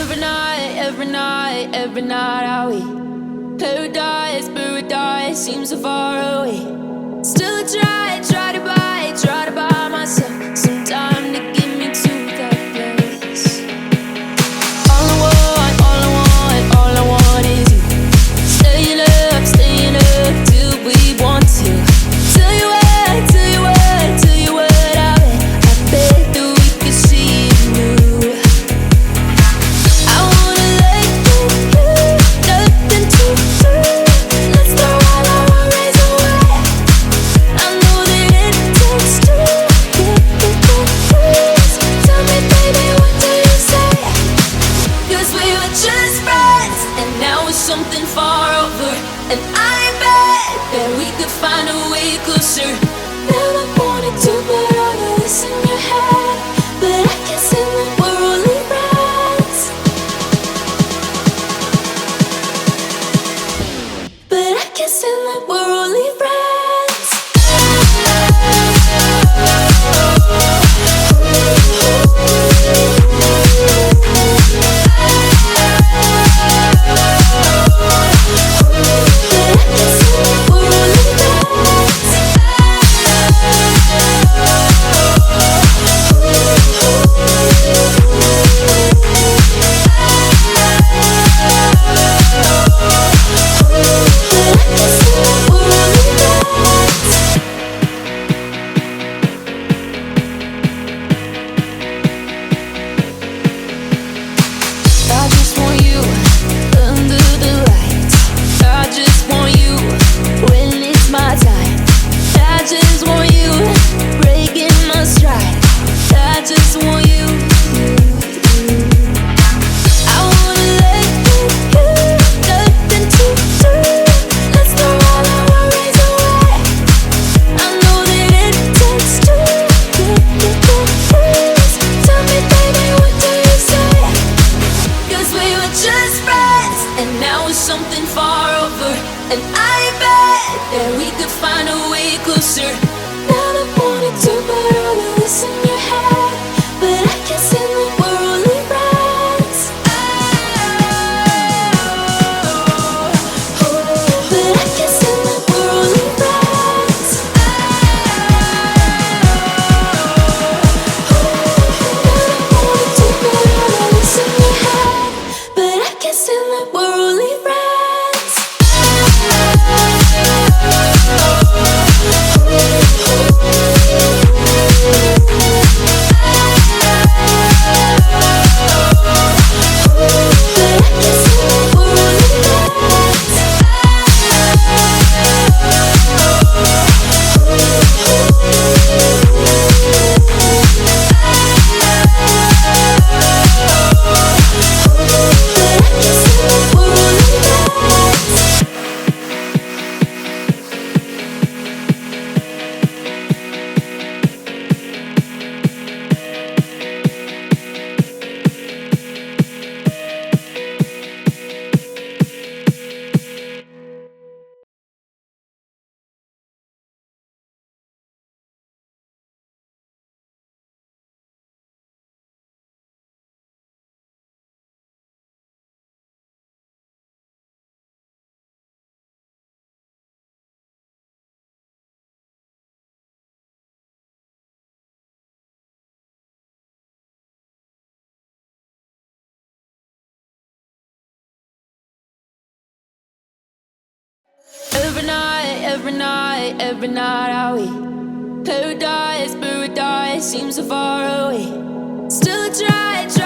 every night are we paradise, paradise seems so far away. Still I try to buy myself some time to get me to that place. All I want is you. Staying up till we want to. Tell you what I bet that we could see it new. I wanna let you, nothing to do. Let's throw all our worries away. I know that it takes two to get the truth. Tell me, baby, what do you say? 'Cause we were just friends, and now it's something far over. And I bet that we could find a way closer. Never wanted to put all of this in your head, but I can't say that we're only friends. But I can't say that we're only friends. Every night are we paradise, paradise seems so far away. Still I try